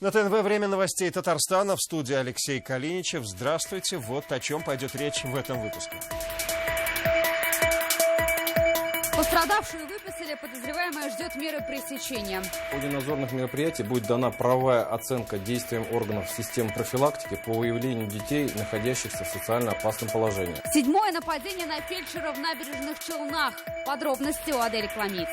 На ТНВ «Время новостей Татарстана», в студии Алексей Калиничев. Здравствуйте. Вот о чем пойдет речь в этом выпуске. Пострадавшую выписали, подозреваемая ждет меры пресечения. В ходе надзорных мероприятий будет дана правовая оценка действиям органов системы профилактики по выявлению детей, находящихся в социально опасном положении. 7-е нападение на фельдшера в Набережных Челнах. Подробности у Адели Кламиц.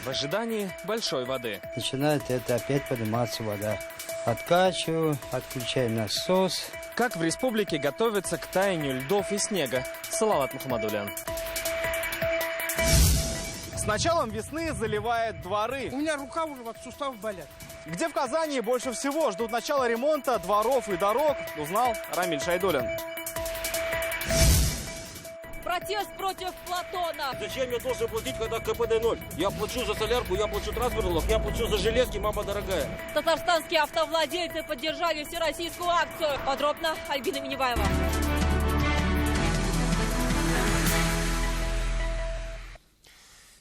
В ожидании большой воды. Начинает это опять подниматься вода. Откачиваю, отключаю насос. Как в республике готовятся к таянию льдов и снега? Салават Мухаммадулян. С началом весны заливает дворы. У меня рука уже от суставов болят. Где в Казани больше всего ждут начала ремонта дворов и дорог, узнал Рамиль Шайдулин. Протест против Платона. Зачем я должен платить, когда КПД 0? Я плачу за солярку, я плачу транспортный налог, я плачу за железки, мама дорогая. Татарстанские автовладельцы поддержали всероссийскую акцию. Подробно Альбина Миневаева.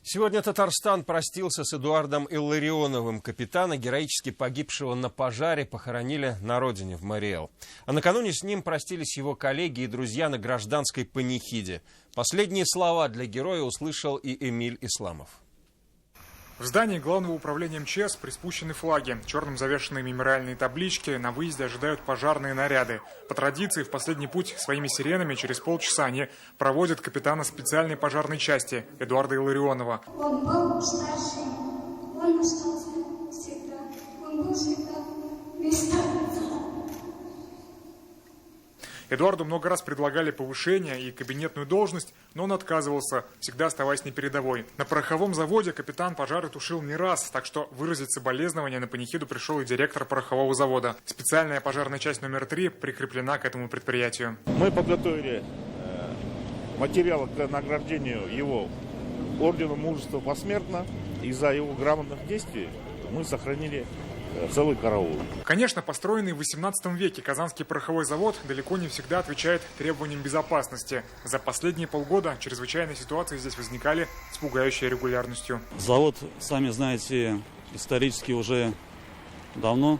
Сегодня Татарстан простился с Эдуардом Илларионовым. Капитана, героически погибшего на пожаре, похоронили на родине, в Мариэл. А накануне с ним простились его коллеги и друзья на гражданской панихиде. Последние слова для героя услышал и Эмиль Исламов. В здании Главного управления МЧС приспущены флаги, черным завешенные мемориальные таблички, на выезде ожидают пожарные наряды. По традиции, в последний путь своими сиренами через полчаса они проводят капитана специальной пожарной части Эдуарда Илларионова. Он был старший, он остался всегда, он был всегда бесстрашен. Эдуарду много раз предлагали повышение и кабинетную должность, но он отказывался, всегда оставаясь на передовой. На пороховом заводе капитан пожары тушил не раз, так что выразить соболезнования на панихиду пришел и директор порохового завода. Специальная пожарная часть номер 3 прикреплена к этому предприятию. Мы подготовили материалы к награждению его орденом мужества посмертно, и за его грамотных действий мы сохранили целый караул. Конечно, построенный в 18 веке Казанский пороховой завод далеко не всегда отвечает требованиям безопасности. За последние полгода чрезвычайные ситуации здесь возникали с пугающей регулярностью. Завод, сами знаете, исторически уже давно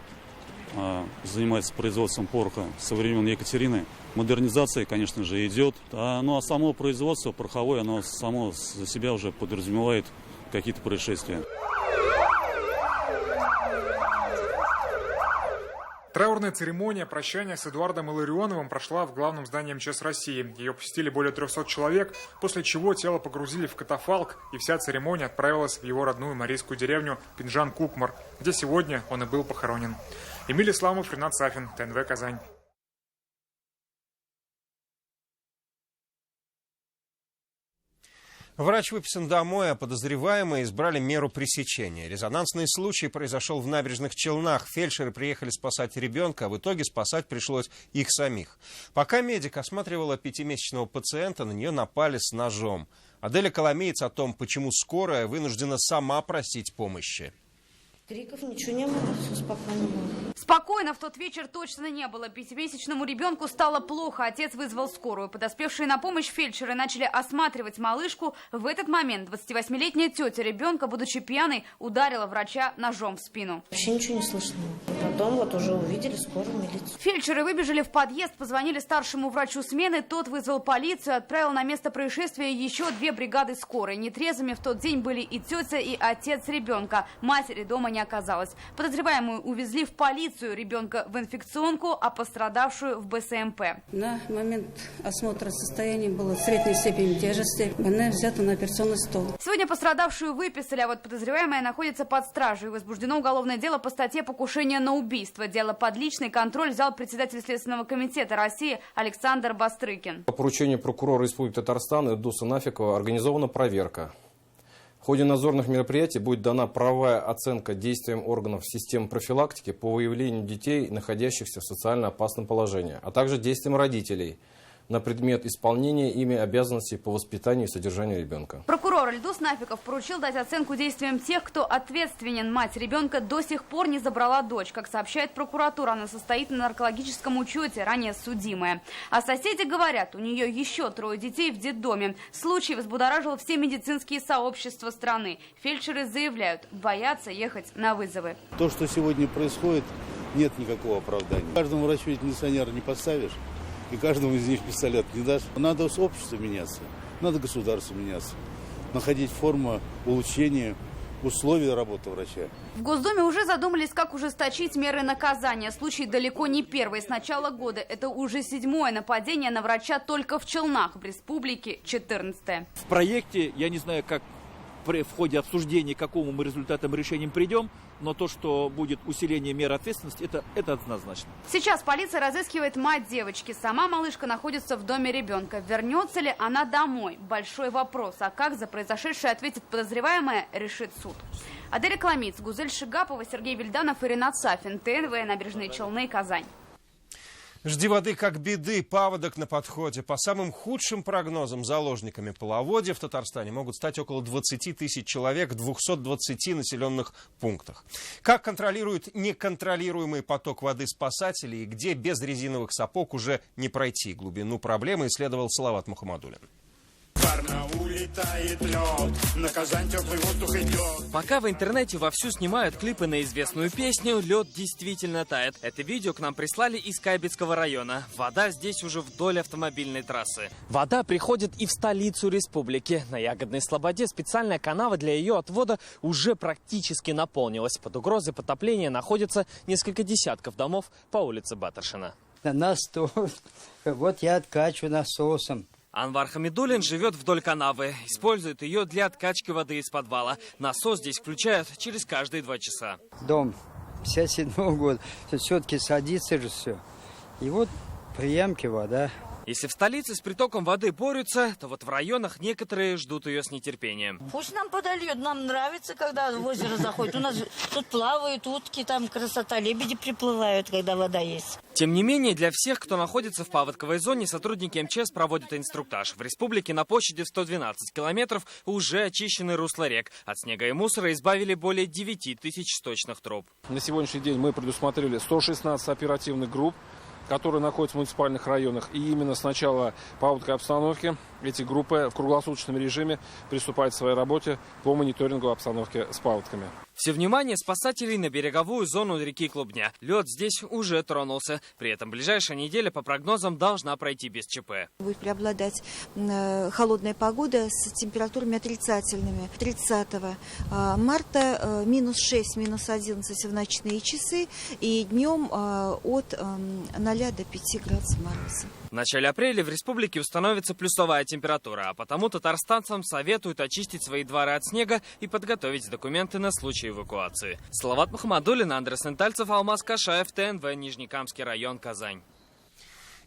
занимается производством пороха со времен Екатерины. Модернизация, конечно же, идет. Ну а само производство пороховое, оно само за себя уже подразумевает какие-то происшествия. Траурная церемония прощания с Эдуардом Илларионовым прошла в главном здании МЧС России. Ее посетили более 300 человек, после чего тело погрузили в катафалк, и вся церемония отправилась в его родную марийскую деревню Пинжан-Кукмар, где сегодня он и был похоронен. Эмиль Исламов, Ринат Сафин, ТНВ Казань. Врач выписан домой, а подозреваемые избрали меру пресечения. Резонансный случай произошел в Набережных Челнах. Фельдшеры приехали спасать ребенка, а в итоге спасать пришлось их самих. Пока медик осматривала 5-месячного пациента, на нее напали с ножом. Аделя Коломеец о том, почему скорая вынуждена сама просить помощи. Криков ничего не было, все спокойно было. Спокойно в тот вечер точно не было. 5-месячному ребенку стало плохо. Отец вызвал скорую. Подоспевшие на помощь фельдшеры начали осматривать малышку. В этот момент 28-летняя тетя ребенка, будучи пьяной, ударила врача ножом в спину. Вообще ничего не слышно. Потом вот уже увидели скорую, милицию. Фельдшеры выбежали в подъезд, позвонили старшему врачу смены. Тот вызвал полицию, отправил на место происшествия еще 2 бригады скорой. Нетрезвыми в тот день были и тетя, и отец ребенка. Матери дома не оказалось. Подозреваемую увезли в полицию, ребенка в инфекционку, а пострадавшую в БСМП. На момент осмотра состояния было средней степени тяжести. Она взята на операционный стол. Сегодня пострадавшую выписали, а вот подозреваемая находится под стражей. Возбуждено уголовное дело по статье покушения на убийство. Дело под личный контроль взял председатель Следственного комитета России Александр Бастрыкин. По поручению прокурора Республики Татарстан Эдуса Нафикова организована проверка. В ходе надзорных мероприятий будет дана правовая оценка действиям органов системы профилактики по выявлению детей, находящихся в социально опасном положении, а также действиям родителей, на предмет исполнения ими обязанностей по воспитанию и содержанию ребенка. Прокурор Ильдус Нафиков поручил дать оценку действиям тех, кто ответственен. Мать ребенка до сих пор не забрала дочь. Как сообщает прокуратура, она состоит на наркологическом учете, ранее судимая. А соседи говорят, у нее еще 3 детей в детдоме. Случай взбудоражил все медицинские сообщества страны. Фельдшеры заявляют, боятся ехать на вызовы. То, что сегодня происходит, нет никакого оправдания. Каждому врачу ведь кондиционер не поставишь, и каждому из них пистолет не дашь. Надо с обществом меняться, надо государству меняться, находить форму улучшения условий работы врача. В Госдуме уже задумались, как ужесточить меры наказания. Случай далеко не первый. С начала года это уже 7-е нападение на врача только в Челнах. В республике 14-е. В проекте, я не знаю, как в ходе обсуждения, к какому мы результатам решениям придем, но то, что будет усиление мер ответственности, это однозначно. Сейчас полиция разыскивает мать девочки. Сама малышка находится в доме ребенка. Вернется ли она домой? Большой вопрос. А как за произошедшее ответит подозреваемая, решит суд. Адель Кламиц, Гузель Шигапова, Сергей Вильданов и Ренат Сафин. ТНВ, Набережные Челны, Казань. Жди воды как беды, паводок на подходе. По самым худшим прогнозам, заложниками половодья в Татарстане могут стать около 20 тысяч человек в 220 населенных пунктах. Как контролируют неконтролируемый поток воды спасатели и где без резиновых сапог уже не пройти? Глубину проблемы исследовал Салават Мухаммадуллин. Улетает лед, на Казань теплый воздух идет. Пока в интернете вовсю снимают клипы на известную песню, лед действительно тает. Это видео к нам прислали из Кайбицкого района. Вода здесь уже вдоль автомобильной трассы. Вода приходит и в столицу республики. На Ягодной Слободе специальная канава для ее отвода уже практически наполнилась. Под угрозой потопления находится несколько десятков домов по улице Батаршина. Вот я откачиваю насосом. Анвар Хамидуллин живет вдоль канавы. Использует ее для откачки воды из подвала. Насос здесь включают через каждые 2 часа. Дом 57-го года. Все-таки садится же все. И вот при ямке вода. Если в столице с притоком воды борются, то вот в районах некоторые ждут ее с нетерпением. Пусть нам подольет. Нам нравится, когда в озеро заходит. У нас тут плавают утки, там красота. Лебеди приплывают, когда вода есть. Тем не менее, для всех, кто находится в паводковой зоне, сотрудники МЧС проводят инструктаж. В республике на площади в 112 километров уже очищены русла рек. От снега и мусора избавили более 9 тысяч сточных труб. На сегодняшний день мы предусмотрели 116 оперативных групп, которые находятся в муниципальных районах. И именно с начала паводковой обстановки эти группы в круглосуточном режиме приступают к своей работе по мониторингу обстановки с паводками. Все внимание спасателей на береговую зону реки Клубня. Лед здесь уже тронулся. При этом ближайшая неделя, по прогнозам, должна пройти без ЧП. Будет преобладать холодная погода с температурами отрицательными. 30 марта минус 6, минус 11 в ночные часы и днем от 0 до 5 градусов мороза. В начале апреля в республике установится плюсовая температура, а потому татарстанцам советуют очистить свои дворы от снега и подготовить документы на случай эвакуации. Салават Мухаммадуллин, Андрей Сентальцев, Алмаз Кашаев, ТНВ, Нижнекамский район, Казань.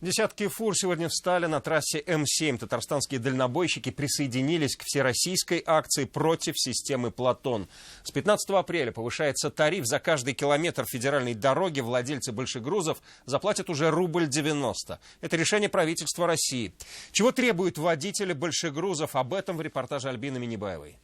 Десятки фур сегодня встали на трассе М7. Татарстанские дальнобойщики присоединились к всероссийской акции против системы «Платон». С 15 апреля повышается тариф за каждый километр федеральной дороги. Владельцы большегрузов заплатят уже рубль 90. Это решение правительства России. Чего требуют водители большегрузов? Об этом в репортаже Альбины Минибаевой.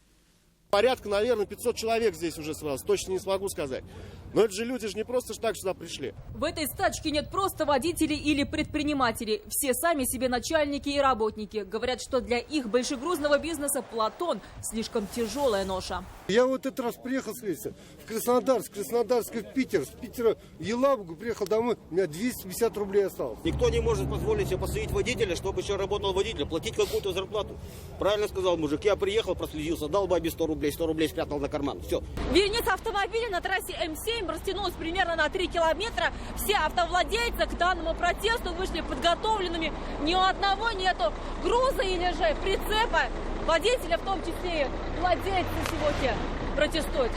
Порядка, наверное, 500 человек здесь уже сразу, точно не смогу сказать. Но это же люди не просто так сюда пришли. В этой стачке нет просто водителей или предпринимателей. Все сами себе начальники и работники. Говорят, что для их большегрузного бизнеса «Платон» слишком тяжелая ноша. Я вот этот раз приехал с рейса в Краснодар, с Краснодарска в Питер, с Питера в Елабугу, приехал домой, у меня 250 рублей осталось. Никто не может позволить себе посадить водителя, чтобы еще работал водитель, платить какую-то зарплату. Правильно сказал мужик, я приехал, проследился, дал бабе 100 рублей спрятал на карман, все. Вереница автомобилей на трассе М7 растянулась примерно на 3 километра. Все автовладельцы к данному протесту вышли подготовленными. Ни у одного нету груза или же прицепа. Водители, в том числе и владельцы, сегодня протестуют.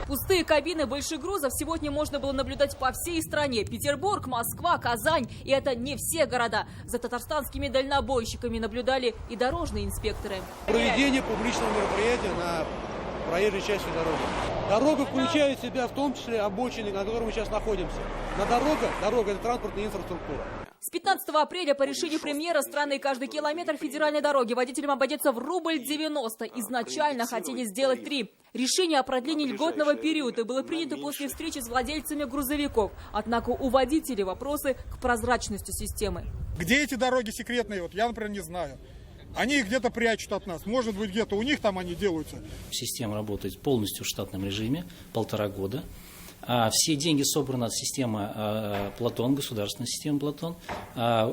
Пустые кабины большегрузов сегодня можно было наблюдать по всей стране. Петербург, Москва, Казань. И это не все города. За татарстанскими дальнобойщиками наблюдали и дорожные инспекторы. Проведение публичного мероприятия на проезжей части дороги. Дорога включает в себя в том числе обочины, на которой мы сейчас находимся. Дорога – это транспортная инфраструктура. С 15 апреля по решению премьера страны каждый километр федеральной дороги водителям обойдется в рубль 90. Изначально хотели сделать 3. Решение о продлении льготного периода было принято после встречи с владельцами грузовиков. Однако у водителей вопросы к прозрачности системы. Где эти дороги секретные? Вот я, например, не знаю. Они их где-то прячут от нас. Может быть, где-то у них там они делаются. Система работает полностью в штатном режиме, 1,5 года. А все деньги собраны от системы Платон, государственной системы Платон,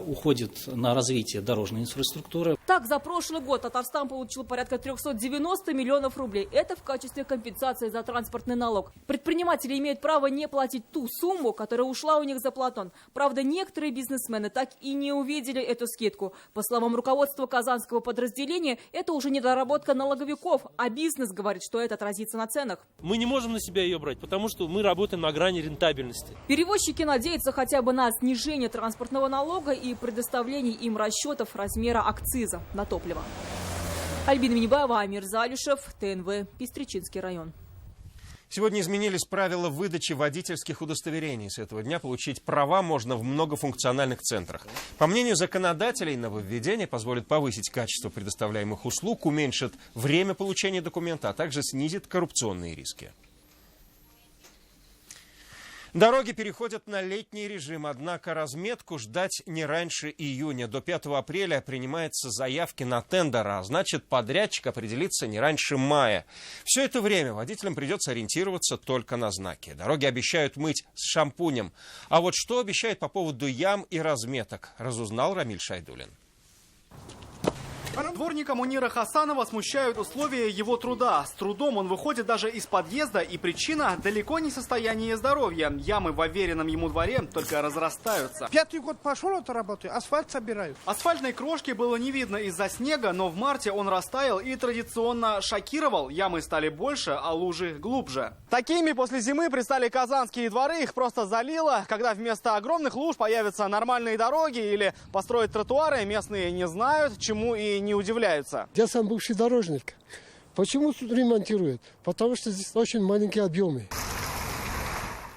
уходят на развитие дорожной инфраструктуры. Так, за прошлый год Татарстан получил порядка 390 миллионов рублей. Это в качестве компенсации за транспортный налог. Предприниматели имеют право не платить ту сумму, которая ушла у них за Платон. Правда, некоторые бизнесмены так и не увидели эту скидку. По словам руководства казанского подразделения, это уже недоработка налоговиков, а бизнес говорит, что это отразится на ценах. Мы не можем на себя ее брать, потому что мы работаем на грани рентабельности. Перевозчики надеются хотя бы на снижение транспортного налога и предоставление им расчетов размера акциза на топливо. Альбина Минибаева, Амир Залюшев, ТНВ, Пестричинский район. Сегодня изменились правила выдачи водительских удостоверений. С этого дня получить права можно в многофункциональных центрах. По мнению законодателей, нововведение позволит повысить качество предоставляемых услуг, уменьшит время получения документа, а также снизит коррупционные риски. Дороги переходят на летний режим, однако разметку ждать не раньше июня. До 5 апреля принимаются заявки на тендер, а значит, подрядчик определится не раньше мая. Все это время водителям придется ориентироваться только на знаки. Дороги обещают мыть с шампунем. А вот что обещают по поводу ям и разметок, разузнал Рамиль Шайдулин. Дворника Мунира Хасанова смущают условия его труда. С трудом он выходит даже из подъезда, и причина далеко не состояние здоровья. Ямы в уверенном ему дворе только разрастаются. 5-й год пошел эту работу, асфальт собирают. Асфальтной крошки было не видно из-за снега, но в марте он растаял и традиционно шокировал. Ямы стали больше, а лужи глубже. Такими после зимы предстали казанские дворы. Их просто залило. Когда вместо огромных луж появятся нормальные дороги или построят тротуары, местные не знают, чему и не удивляются. Я сам бывший дорожник. Почему тут ремонтируют? Потому что здесь очень маленькие объемы.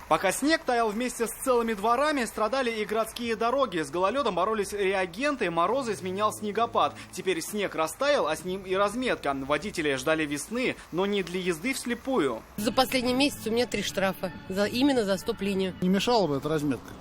Пока снег таял вместе с целыми дворами, страдали и городские дороги. С гололедом боролись реагенты, морозы сменял снегопад. Теперь снег растаял, а с ним и разметка. Водители ждали весны, но не для езды вслепую. За последний месяц у меня 3 штрафа. Именно за стоп-линию. Не мешала бы эта разметка.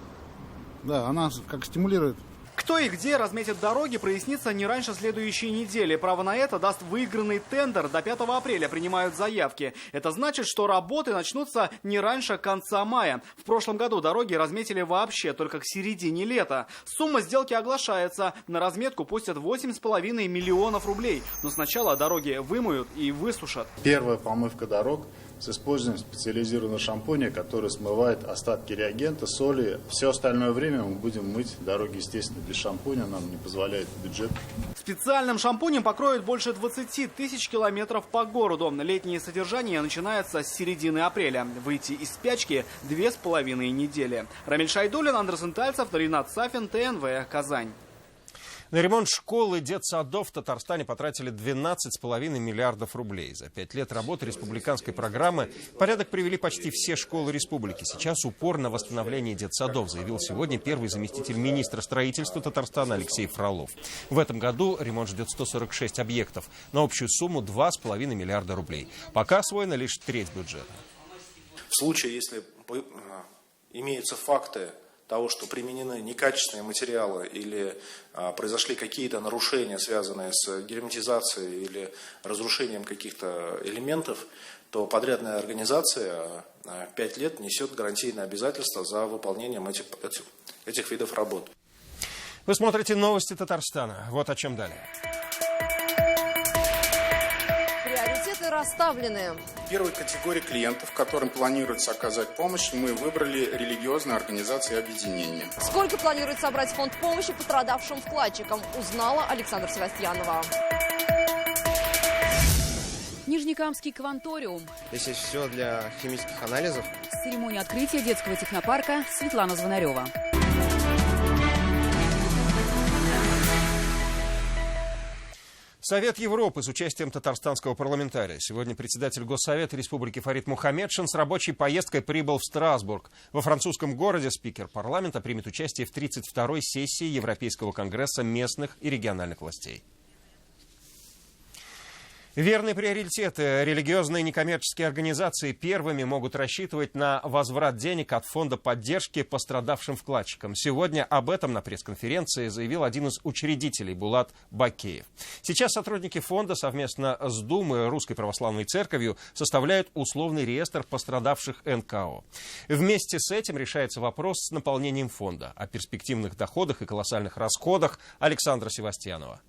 Да, она как стимулирует. Кто и где разметит дороги, прояснится не раньше следующей недели. Право на это даст выигранный тендер. До 5 апреля принимают заявки. Это значит, что работы начнутся не раньше конца мая. В прошлом году дороги разметили вообще только к середине лета. Сумма сделки оглашается. На разметку пустят 8,5 миллионов рублей. Но сначала дороги вымоют и высушат. Первая помывка дорог с использованием специализированного шампуня, который смывает остатки реагента, соли. Все остальное время мы будем мыть дороги, естественно, без шампуня, нам не позволяет бюджет. Специальным шампунем покроют больше 20 тысяч километров по городу. Летнее содержание начинается с середины апреля. Выйти из спячки 2,5 недели. Рамиль Шайдулин, Андерсон Тальцев, Ринат Сафин, ТНВ, Казань. На ремонт школ и детсадов в Татарстане потратили 12,5 миллиардов рублей. За 5 лет работы республиканской программы в порядок привели почти все школы республики. Сейчас упор на восстановление детсадов, заявил сегодня первый заместитель министра строительства Татарстана Алексей Фролов. В этом году ремонт ждет 146 объектов на общую сумму 2,5 миллиарда рублей. Пока освоена лишь треть бюджета. В случае, если имеются факты того, что применены некачественные материалы или произошли какие-то нарушения, связанные с герметизацией или разрушением каких-то элементов, то подрядная организация 5 лет несет гарантийное обязательство за выполнением этих видов работ. Вы смотрите новости Татарстана. Вот о чем далее. Приоритеты расставлены. Первой категории клиентов, которым планируется оказать помощь, мы выбрали религиозные организации и объединения. Сколько планирует собрать фонд помощи пострадавшим вкладчикам, узнала Александра Севастьянова. Нижнекамский кванториум. Здесь есть все для химических анализов. Церемония открытия детского технопарка Светлана Звонарева. Совет Европы с участием татарстанского парламентария. Сегодня председатель Госсовета Республики Фарид Мухаммедшин с рабочей поездкой прибыл в Страсбург. Во французском городе спикер парламента примет участие в 32-й сессии Европейского конгресса местных и региональных властей. Верные приоритеты. Религиозные некоммерческие организации первыми могут рассчитывать на возврат денег от фонда поддержки пострадавшим вкладчикам. Сегодня об этом на пресс-конференции заявил один из учредителей Булат Бакеев. Сейчас сотрудники фонда совместно с Думой Русской Православной Церковью составляют условный реестр пострадавших НКО. Вместе с этим решается вопрос с наполнением фонда. О перспективных доходах и колоссальных расходах Александра Севастьянова.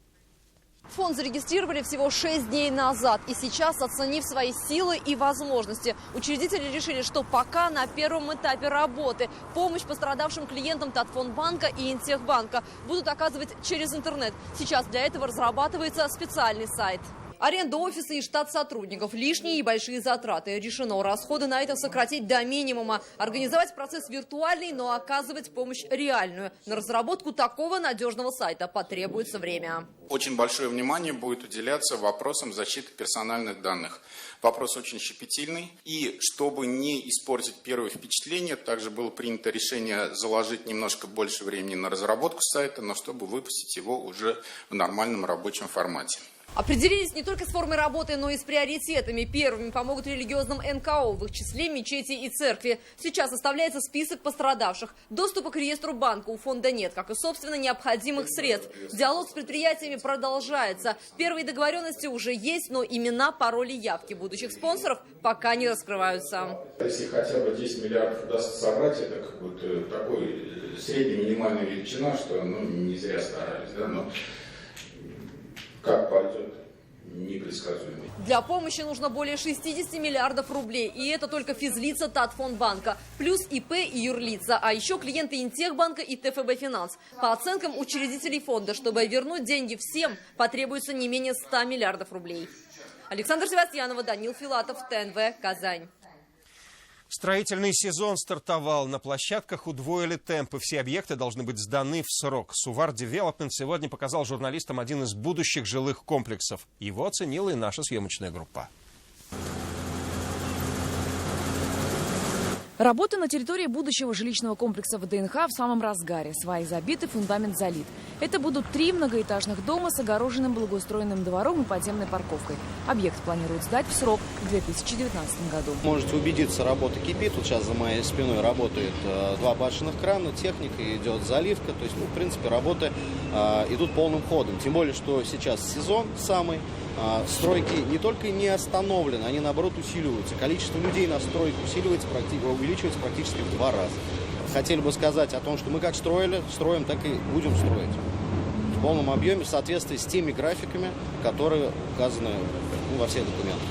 Фонд зарегистрировали всего 6 дней назад. И сейчас, оценив свои силы и возможности, учредители решили, что пока на первом этапе работы помощь пострадавшим клиентам Татфонбанка и Интехбанка будут оказывать через интернет. Сейчас для этого разрабатывается специальный сайт. Аренда офиса и штат сотрудников, лишние и большие затраты. Решено расходы на это сократить до минимума. Организовать процесс виртуальный, но оказывать помощь реальную. На разработку такого надежного сайта потребуется время. Очень большое внимание будет уделяться вопросам защиты персональных данных. Вопрос очень щепетильный. И чтобы не испортить первое впечатление, также было принято решение заложить немножко больше времени на разработку сайта, но чтобы выпустить его уже в нормальном рабочем формате. Определились не только с формой работы, но и с приоритетами. Первыми помогут религиозным НКО, в их числе мечети и церкви. Сейчас составляется список пострадавших. Доступа к реестру банка у фонда нет, как и, собственно, необходимых средств. Диалог с предприятиями продолжается. Первые договоренности уже есть, но имена, пароли, явки будущих спонсоров пока не раскрываются. Если хотя бы 10 миллиардов удастся собрать, это какой-то такой средняя минимальная величина, что не зря старались, да, но как пойдет, непредсказуемо. Для помощи нужно более 60 миллиардов рублей. И это только физлица Татфонбанка. Плюс ИП и юрлица. А еще клиенты Интехбанка и ТФБ Финанс. По оценкам учредителей фонда, чтобы вернуть деньги всем, потребуется не менее 100 миллиардов рублей. Александра Севастьянова, Данил Филатов, ТНВ, Казань. Строительный сезон стартовал. На площадках удвоили темпы. Все объекты должны быть сданы в срок. Сувар Девелопмент сегодня показал журналистам один из будущих жилых комплексов. Его оценила и наша съемочная группа. Работы на территории будущего жилищного комплекса ВДНХ в самом разгаре. Сваи забиты, фундамент залит. Это будут 3 многоэтажных дома с огороженным благоустроенным двором и подземной парковкой. Объект планируют сдать в срок в 2019 году. Можете убедиться, работа кипит. Вот сейчас за моей спиной работает 2 башенных крана, техника, идет заливка. То есть, в принципе, работы идут полным ходом. Тем более, что сейчас сезон самый. Стройки не только не остановлены, они наоборот усиливаются. Количество людей на стройку увеличивается практически в 2 раза. Хотели бы сказать о том, что мы как строили, строим, так и будем строить. В полном объеме в соответствии с теми графиками, которые указаны во всех документах.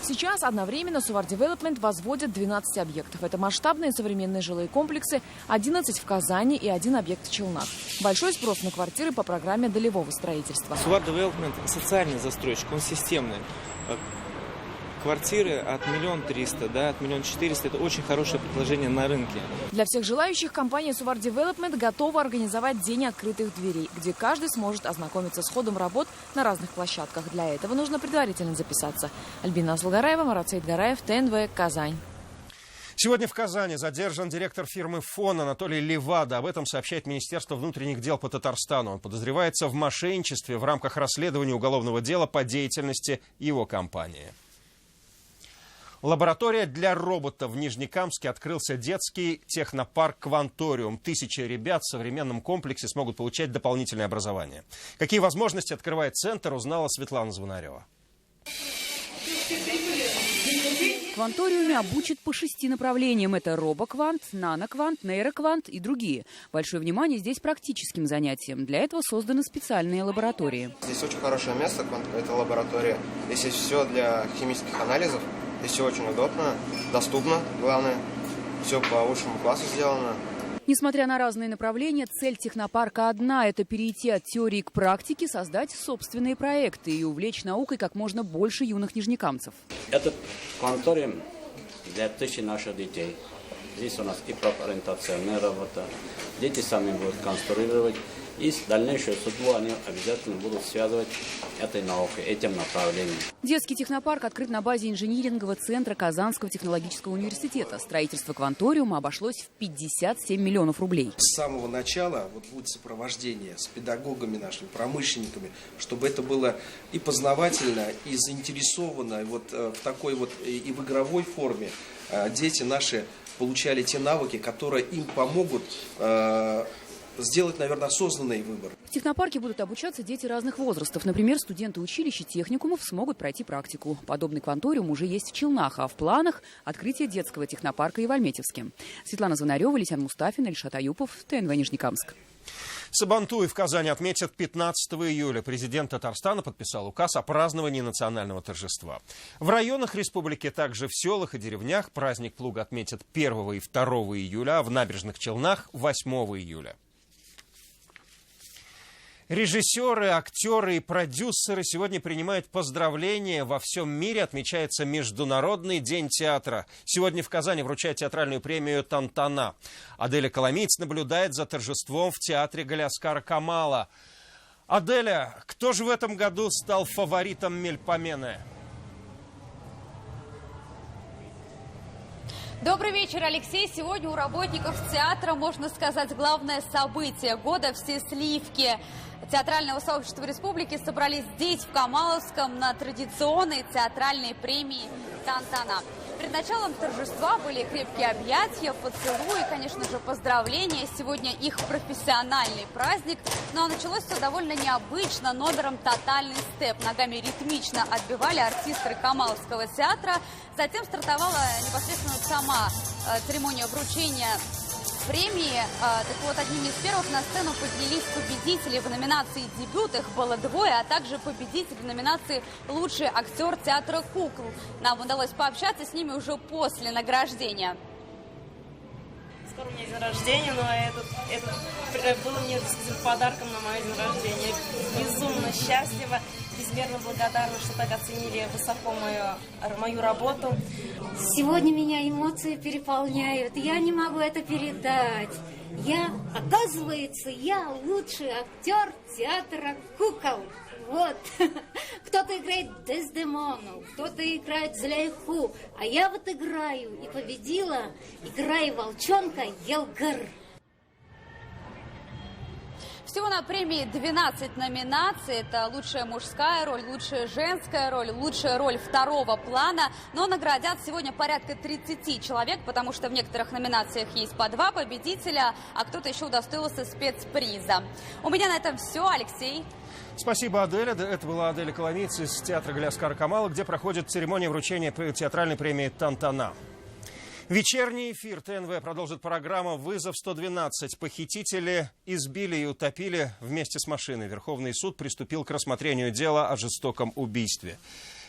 Сейчас одновременно Сувар Девелопмент возводят 12 объектов. Это масштабные современные жилые комплексы, 11 в Казани и 1 объект в Челнах. Большой спрос на квартиры по программе долевого строительства. Сувар Девелопмент – социальный застройщик, он системный. Квартиры от 1 300 000, от 1 400 000 – это очень хорошее предложение на рынке. Для всех желающих компания Сувар Девелопмент готова организовать день открытых дверей, где каждый сможет ознакомиться с ходом работ на разных площадках. Для этого нужно предварительно записаться. Альбина Асылгараева, Марат Саидгараев, ТНВ, Казань. Сегодня в Казани задержан директор фирмы «Фон» Анатолий Левада. Об этом сообщает Министерство внутренних дел по Татарстану. Он подозревается в мошенничестве в рамках расследования уголовного дела по деятельности его компании. Лаборатория для роботов в Нижнекамске. Открылся детский технопарк «Кванториум». 1000 ребят в современном комплексе смогут получать дополнительное образование. Какие возможности открывает центр, узнала Светлана Звонарева. В «Кванториуме» обучат по 6 направлениям. Это робоквант, наноквант, нейроквант и другие. Большое внимание здесь практическим занятиям. Для этого созданы специальные лаборатории. Здесь очень хорошее место, это лаборатория. Здесь есть все для химических анализов. Здесь все очень удобно, доступно, главное. Все по высшему классу сделано. Несмотря на разные направления, цель технопарка одна – это перейти от теории к практике, создать собственные проекты и увлечь наукой как можно больше юных нижнекамцев. Этот «Кванториум» для 1000 наших детей. Здесь у нас и профориентационная работа. Дети сами будут конструировать И дальнейшую судьбу они обязательно будут связывать этой наукой, этим направлением. Детский технопарк открыт на базе инжинирингового центра Казанского технологического университета. Строительство кванториума обошлось в 57 миллионов рублей. С самого начала будет сопровождение с педагогами нашими, промышленниками, чтобы это было и познавательно, и заинтересованно, в такой и в игровой форме дети наши получали те навыки, которые им помогут сделать, наверное, осознанный выбор. В технопарке будут обучаться дети разных возрастов. Например, студенты училищ и техникумов смогут пройти практику. Подобный кванториум уже есть в Челнах, а в планах открытие детского технопарка и в Альметьевске. Светлана Звонарёва, Лисян Мустафин, Ильшат Аюпов, ТНВ Нижнекамск. Сабантуй в Казани отметят 15 июля. Президент Татарстана подписал указ о праздновании национального торжества. В районах республики, также в селах и деревнях, праздник плуга отметят 1 и 2 июля, а в Набережных Челнах 8 июля. Режиссеры, актеры и продюсеры сегодня принимают поздравления. Во всем мире отмечается Международный день театра. Сегодня в Казани вручают театральную премию «Тантана». Аделя Коломиец наблюдает за торжеством в театре Галиаскара Камала. Аделя, кто же в этом году стал фаворитом Мельпомены? Добрый вечер, Алексей. Сегодня у работников театра, можно сказать, главное событие года – все сливки театрального сообщества республики собрались здесь, в Камаловском, на традиционной театральной премии «Тантана». Перед началом торжества были крепкие объятия, поцелуи, конечно же, поздравления. Сегодня их профессиональный праздник. Но началось все довольно необычно, номером «Тотальный степ». Ногами ритмично отбивали артисты Камаловского театра. Затем стартовала непосредственно сама церемония вручения премии. Так вот, одними из первых на сцену поднялись победители в номинации «Дебют». Их было двое, а также победитель в номинации «Лучший актер театра кукол». Нам удалось пообщаться с ними уже после награждения. Скоро у меня день рождения, но это было мне подарком на мой день рождения. Безумно счастлива, безмерно благодарна, что так оценили высоко мою работу. Сегодня меня эмоции переполняют, я не могу это передать. Оказывается, я лучший актер театра кукол. Вот. Кто-то играет Дездемону, кто-то играет Злейху, а я вот играю и победила, играя волчонка Елгар. Всего на премии 12 номинаций. Это лучшая мужская роль, лучшая женская роль, лучшая роль второго плана. Но наградят сегодня порядка 30 человек, потому что в некоторых номинациях есть по 2 победителя, а кто-то еще удостоился спецприза. У меня на этом все. Алексей. Спасибо, Аделя. Это была Аделя Коломиец из театра Галиаскара Камала, где проходит церемония вручения театральной премии «Тантана». Вечерний эфир ТНВ продолжит программа «Вызов-112». Похитители избили и утопили вместе с машиной. Верховный суд приступил к рассмотрению дела о жестоком убийстве.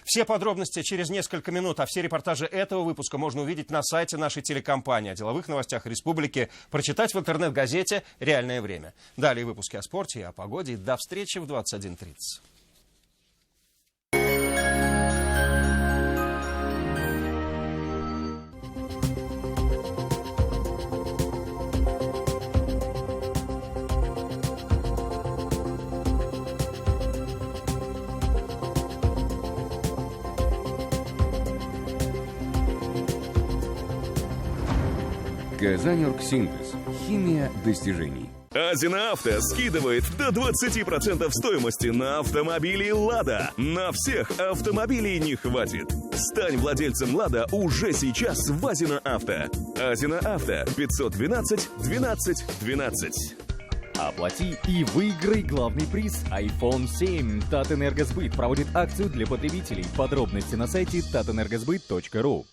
Все подробности через несколько минут, а все репортажи этого выпуска можно увидеть на сайте нашей телекомпании. О деловых новостях республики прочитать в интернет-газете «Реальное время». Далее выпуски о спорте и о погоде. До встречи в 21:30. Казань-Оргсинтез. Химия достижений. Азина Авто скидывает до 20% стоимости на автомобили «Лада». На всех автомобилей не хватит. Стань владельцем «Лада» уже сейчас в Азина Авто. Азина Авто 512 12 12. Оплати и выиграй главный приз iPhone 7. Татэнергосбыт проводит акцию для потребителей. Подробности на сайте tatenergosbyt.ru.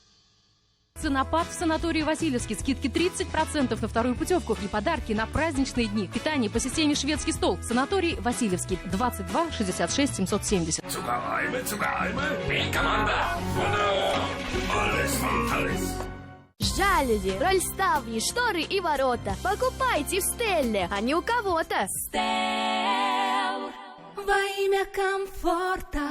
Ценопад в санатории Васильевский. Скидки 30% на вторую путевку и подарки на праздничные дни. Питание по системе «Шведский стол». Санаторий Васильевский. 22 66 770. Жалюзи, рольставни, шторы и ворота. Покупайте в Стелле, а не у кого-то. Стелл. Во имя комфорта.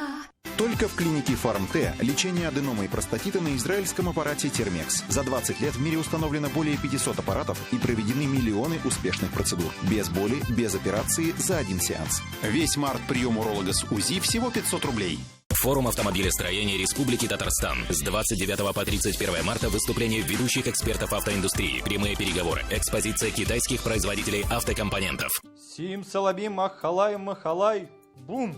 Только в клинике Фарм-Т лечение аденомы и простатита на израильском аппарате Термекс. За 20 лет в мире установлено более 500 аппаратов и проведены миллионы успешных процедур. Без боли, без операции, за один сеанс. Весь март прием уролога с УЗИ всего 500 рублей. Форум автомобилестроения Республики Татарстан. С 29 по 31 марта выступления ведущих экспертов автоиндустрии, прямые переговоры, экспозиция китайских производителей автокомпонентов. Сим салабим махалай махалай бум.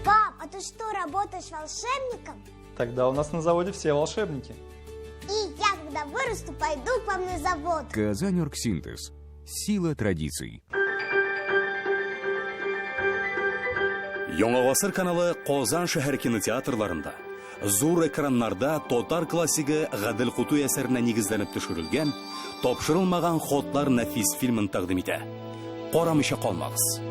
Пап, а ты что, работаешь волшебником? Тогда у нас на заводе все волшебники. И я, когда вырасту, пойду к вам на завод. Казань Оргсинтез. Сила традиций. Яңа ғасыр каналы Qozan шәһәр кинотеатрларында. Зур экраннарда Тотар классигі Гадел Кутуй әсәренә нигезләнеп төшерелгән Тапшырылмаган хотлар нәфис фильмын тәкъдим итә. Карамыйча калмагыз.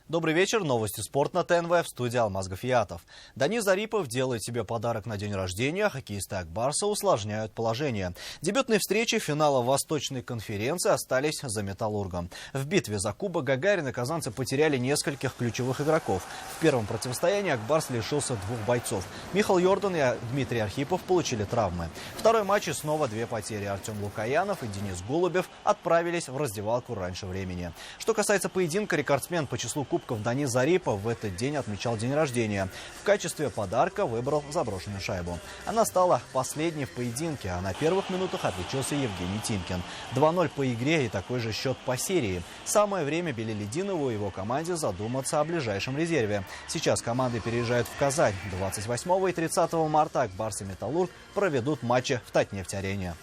Добрый вечер, новости спорт на ТНВ, в студии Алмаз Гафиятов. Данис Зарипов делает себе подарок на день рождения, хоккеисты Акбарса усложняют положение. Дебютные встречи финала Восточной конференции остались за Металлургом. В битве за Кубок Гагарина казанцы потеряли нескольких ключевых игроков. В первом противостоянии Акбарс лишился двух бойцов. Михаил Йордан и Дмитрий Архипов получили травмы. Второй матч снова две потери. Артем Лукаянов и Денис Голубев отправились в раздевалку раньше времени. Что касается поединка, рекордсмен по числу кубков Данис Зарипов в этот день отмечал день рождения. В качестве подарка выбрал заброшенную шайбу. Она стала последней в поединке, а на первых минутах отличился Евгений Тимкин. 2-0 по игре и такой же счет по серии. Самое время Белелединову и его команде задуматься о ближайшем резерве. Сейчас команды переезжают в Казань. 28 и 30 марта Акбарс и Металлург проведут матчи в Татнефть-арене.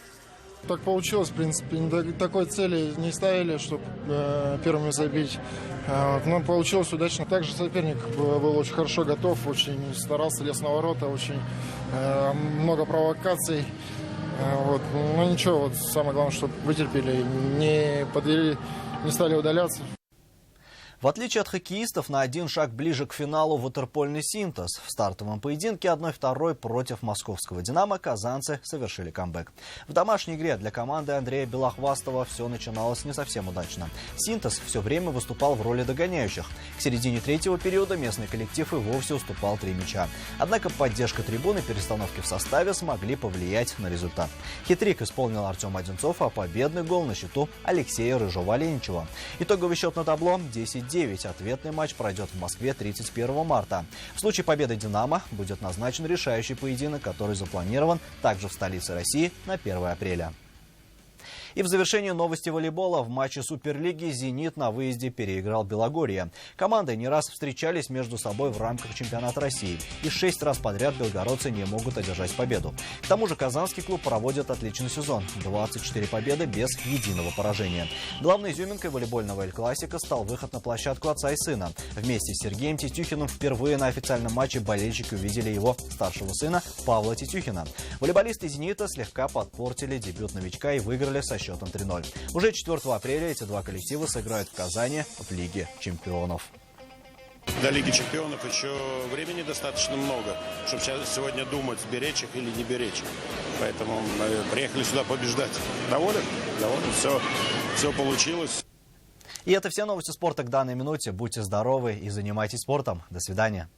Так получилось, в принципе, такой цели не ставили, чтобы первыми забить. Но получилось удачно. Также соперник был очень хорошо готов, очень старался, лез на ворота, очень много провокаций. Но ничего, самое главное, чтобы вытерпели, не подвели, не стали удаляться. В отличие от хоккеистов, на один шаг ближе к финалу ватерпольный «Синтез». В стартовом поединке 1-2 против московского «Динамо» казанцы совершили камбэк. В домашней игре для команды Андрея Белохвастова все начиналось не совсем удачно. «Синтез» все время выступал в роли догоняющих. К середине третьего периода местный коллектив и вовсе уступал 3 мяча. Однако поддержка трибуны и перестановки в составе смогли повлиять на результат. Хитрик исполнил Артем Одинцов, а победный гол на счету Алексея Рыжова-Оленичева. Итоговый счет на табло 10-9. Ответный матч пройдет в Москве 31 марта. В случае победы «Динамо» будет назначен решающий поединок, который запланирован также в столице России на 1 апреля. И в завершении новости волейбола. В матче Суперлиги «Зенит» на выезде переиграл Белогорье. Команды не раз встречались между собой в рамках чемпионата России. И 6 раз подряд белгородцы не могут одержать победу. К тому же казанский клуб проводит отличный сезон. 24 победы без единого поражения. Главной изюминкой волейбольного «Эль-Классика» стал выход на площадку отца и сына. Вместе с Сергеем Тетюхиным впервые на официальном матче болельщики увидели его старшего сына Павла Тетюхина. Волейболисты «Зенита» слегка подпортили дебют новичка и выиграли со счетом 3-0. Уже 4 апреля эти два коллектива сыграют в Казани в Лиге чемпионов. До Лиги чемпионов еще времени достаточно много, чтобы сегодня думать, беречь их или не беречь. Поэтому мы приехали сюда побеждать. Доволен? Доволен. Все получилось. И это все новости спорта к данной минуте. Будьте здоровы и занимайтесь спортом. До свидания.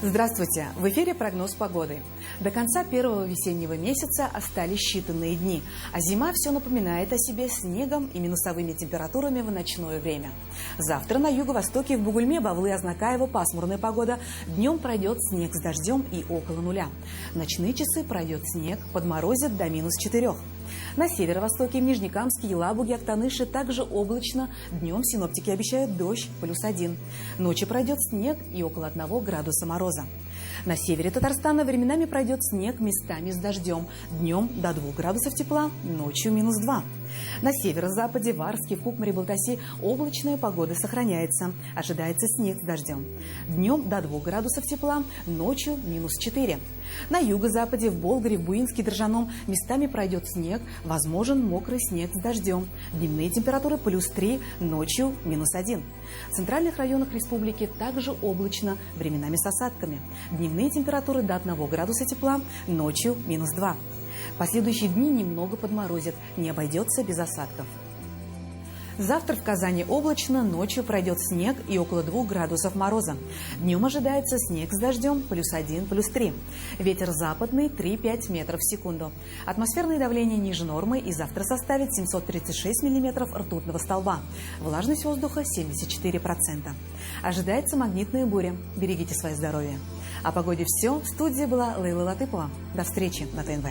Здравствуйте! В эфире прогноз погоды. До конца первого весеннего месяца остались считанные дни, а зима все напоминает о себе снегом и минусовыми температурами в ночное время. Завтра на юго-востоке в Бугульме, Бавлы, Азнакаево пасмурная погода. Днем пройдет снег с дождем и около нуля. В ночные часы пройдет снег, подморозит до -4. На северо-востоке, в Нижнекамске, Елабуге, Актаныше также облачно. Днем синоптики обещают дождь +1. Ночью пройдет снег и около 1 градуса мороза. На севере Татарстана временами пройдет снег, местами с дождем. Днем до 2 градусов тепла, ночью -2. На северо-западе, в Арске, в Кукмаре, Балтаси облачная погода сохраняется. Ожидается снег с дождем. Днем до 2 градусов тепла, ночью -4. На юго-западе, в Болгаре, в Буинске, Дрожжаном местами пройдет снег, возможен мокрый снег с дождем. Дневные температуры +3, ночью -1. В центральных районах республики также облачно, временами с осадками. Дневные температуры до 1 градуса тепла, ночью -2. Последующие дни немного подморозят, не обойдется без осадков. Завтра в Казани облачно, ночью пройдет снег и около 2 градусов мороза. Днем ожидается снег с дождем +1, +3. Ветер западный 3-5 метров в секунду. Атмосферное давление ниже нормы и завтра составит 736 миллиметров ртутного столба. Влажность воздуха 74%. Ожидается магнитная буря. Берегите свое здоровье. О погоде все. В студии была Лейла Латыпова. До встречи на ТНВ.